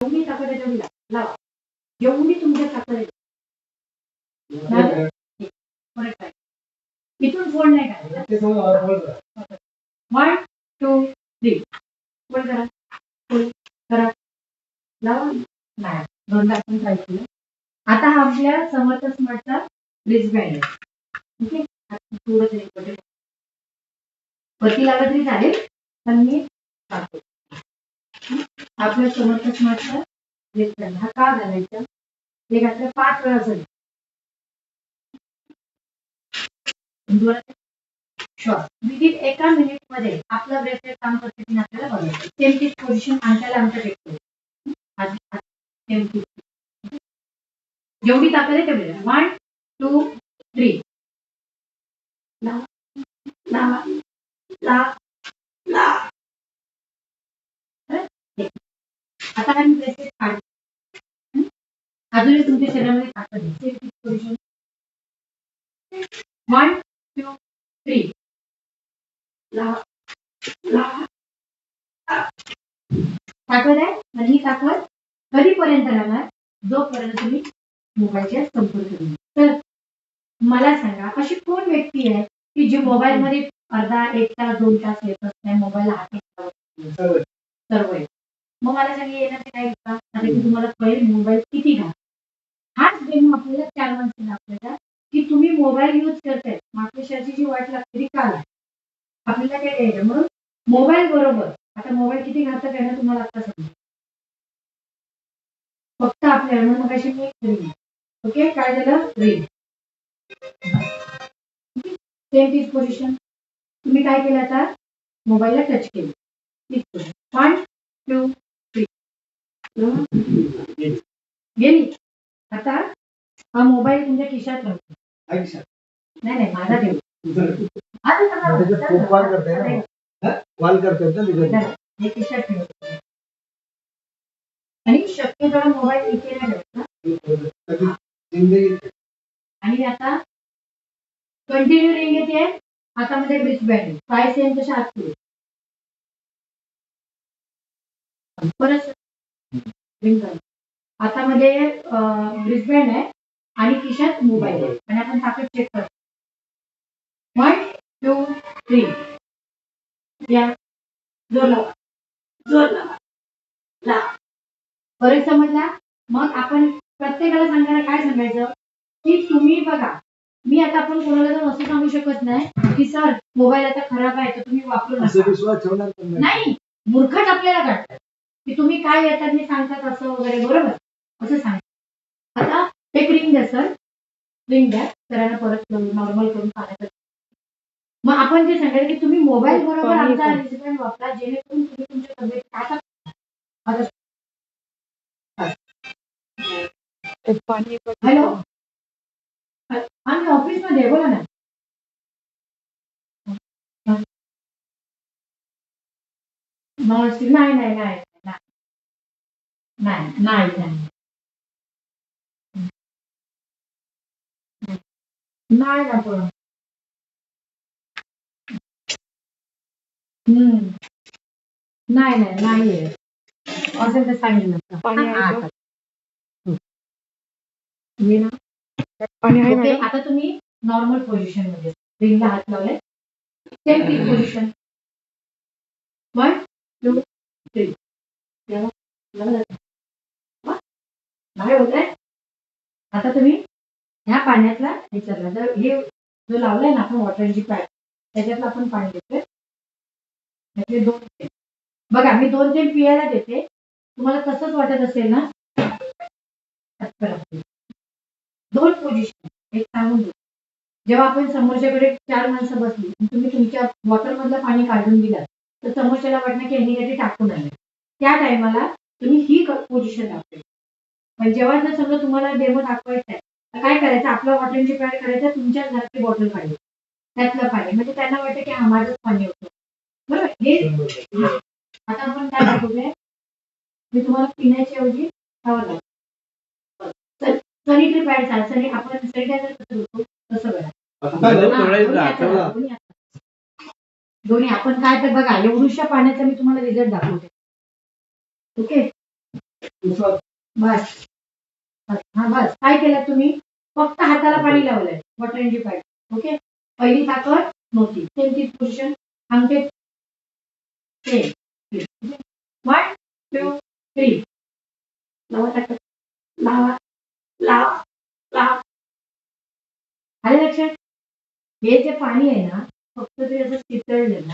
जेवढी ताकद आहे तेवढी लावा. जेवढी तुमच्या ताकद आहे इथून फोल्ड नाही करायचं. 1 2 3 फोल्ड करा, फोल्ड करा, लावा. नाही दोनदा आपण ट्राय केलं. आता हा आपल्या समर्थ स्मार्टचा रिस्टबँड आहे. ओके, थोडं वरती लागत तरी चालेल, पण मी टाकतो. आपल्या समर्थ स्मार्टचा रिस्टबँड हा का घालायचा हे घातलं 5 वेळा असेल. विदिन एका मिनिट मध्ये आपलं ब्रेसलेट काम करते की आपल्याला बघायचं. सेम तीच पोझिशन अंगठ्याला अंगठा टेकतो. जेवढी ताकद आहे तेवढी 1 2 3 आता हा ब्रेसलेट काढतो. अजूनही तुमच्या शरीरामध्ये ताकद आहे. सेम तीच पोझिशन 1 2 3 ताकद आहे. आणि ही ताकद कधीपर्यंत राहणार? जोपर्यंत तुम्ही मोबाईलच्या संपर्क येईल. तर मला सांगा अशी कोण व्यक्ती आहे की जी मोबाईल मध्ये अर्धा 1 तास 2 तास येतच नाही, मोबाईल हातात सर्व आहे. मग मला सांगा येण्याचे काय का आता की तुम्हाला कळेल मोबाईल किती घ्या. हाच डेमो आपल्याला 4 माणसं दाखवायचा की तुम्ही मोबाईल यूज करताय, मागच्या जी वाट लागते ती काल आहे. आपल्याला काय द्यायचं म्हणून मोबाईल बरोबर. आता मोबाईल किती घातक आहे ना तुम्हाला आता समजेल. फक्त आपल्याला म्हणून मग अशी मी रिंग. ओके, काय झालं रिंग. सेम तीच पोझिशन. तुम्ही काय केलं आता मोबाईलला टच केलं. 1 2 3 गेली. आता हा मोबाईल तुमच्या खिशात राहतो. नाही माझा ठेव. हे खिशात ठेवतो आणि शक्यतो मोबाईल इथे नाही ठेवतो. आणि आता कंटिन्यू रिंग येते. हातामध्ये रिस्टबँड काय सेम तशा हात केले. परत रिंग हातामध्ये रिस्टबँड आहे आणि खिशात मोबाईल आहे आणि आपण ताकद चेक करतो. 1 2 3 या जोर लावा. परत समजला. मग आपण प्रत्येकाला सांगायला काय सांगायचं की तुम्ही बघा, मी आता आपण कोणाला तर असं सांगू शकत नाही की सर मोबाईल आता खराब आहे तर तुम्ही वापरू नका. नाही, मूर्खच आपल्याला काढतात की तुम्ही काय येतात मी सांगतात असं वगैरे, बरोबर असं सांग. आता एक रिंग द्या सर, रिंग द्या सरांना परत नॉर्मल करून पाहण्याचं. मग आपण जे सांगायचं की तुम्ही मोबाईल बरोबर आमचा रिस्टबँड वापरा जेणेकरून तुम्ही तुमच्या तब्येत काय हॅलो आम्ही ऑफिसमध्ये बोला ना. नाही नाही नाही नाही नाही नाही नाही ना पण नाही नाही नाहीये असेल तर सांगितलं ओके. आता तुम्ही नॉर्मल पोझिशन मध्ये रिंगला हात लावले. सेम ती पोझिशन 1 2 3 नाही होत आहे. आता तुम्ही ह्या पाण्यातला विचारला जर हे जो लावलाय ना आपण वॉटरची पॅक त्याच्यातलं आपण पाणी देतोय. त्यातले 2 थेंब बघा, मी 2 थेंब पियाला देते. तुम्हाला तसंच वाटत असेल ना 2 पोझिशन एक सांगून देऊ. जेव्हा आपण समोरच्याकडे 4 माणसं बसली आणि तुम्ही तुमच्या बॉटलमधलं पाणी काढून दिलं तर समोरच्याला वाटणं की यांनी काहीतरी टाकून आले. त्या टायमाला तुम्ही ही पोझिशन दाखवायची. पण जेव्हा जर समजा तुम्हाला डेमो दाखवायचा आहे तर काय करायचं, आपल्या बॉटलची पॅड करायचं, तुमच्याच घरातली बॉटल काढायची त्यातलं पाणी, म्हणजे त्यांना वाटतं की हा माझंच पाणी होतं. बरोबर. हे आता आपण काय दाखवूया, मी तुम्हाला पिण्याच्या ऐवजी खावं सॅनिटरी पॅड आपण सॅनिटायझर कसं करतो तसं करा. दोन्ही आपण काय तर बघा एवढ्याशा पाण्याचा मी तुम्हाला रिझल्ट दाखवते. ओके. बस हा बस काय केलं तुम्ही फक्त हाताला पाणी लावलंय वॉटर एनर्जी पाईप ओके पहिली साखर नव्हती सेम तीच पोझिशन अंगठे सेम 1 2 3 लावा टाका लावा लावा लावा आलं लक्षात हे जे पाणी आहे ना फक्त ते असं चितळलेलं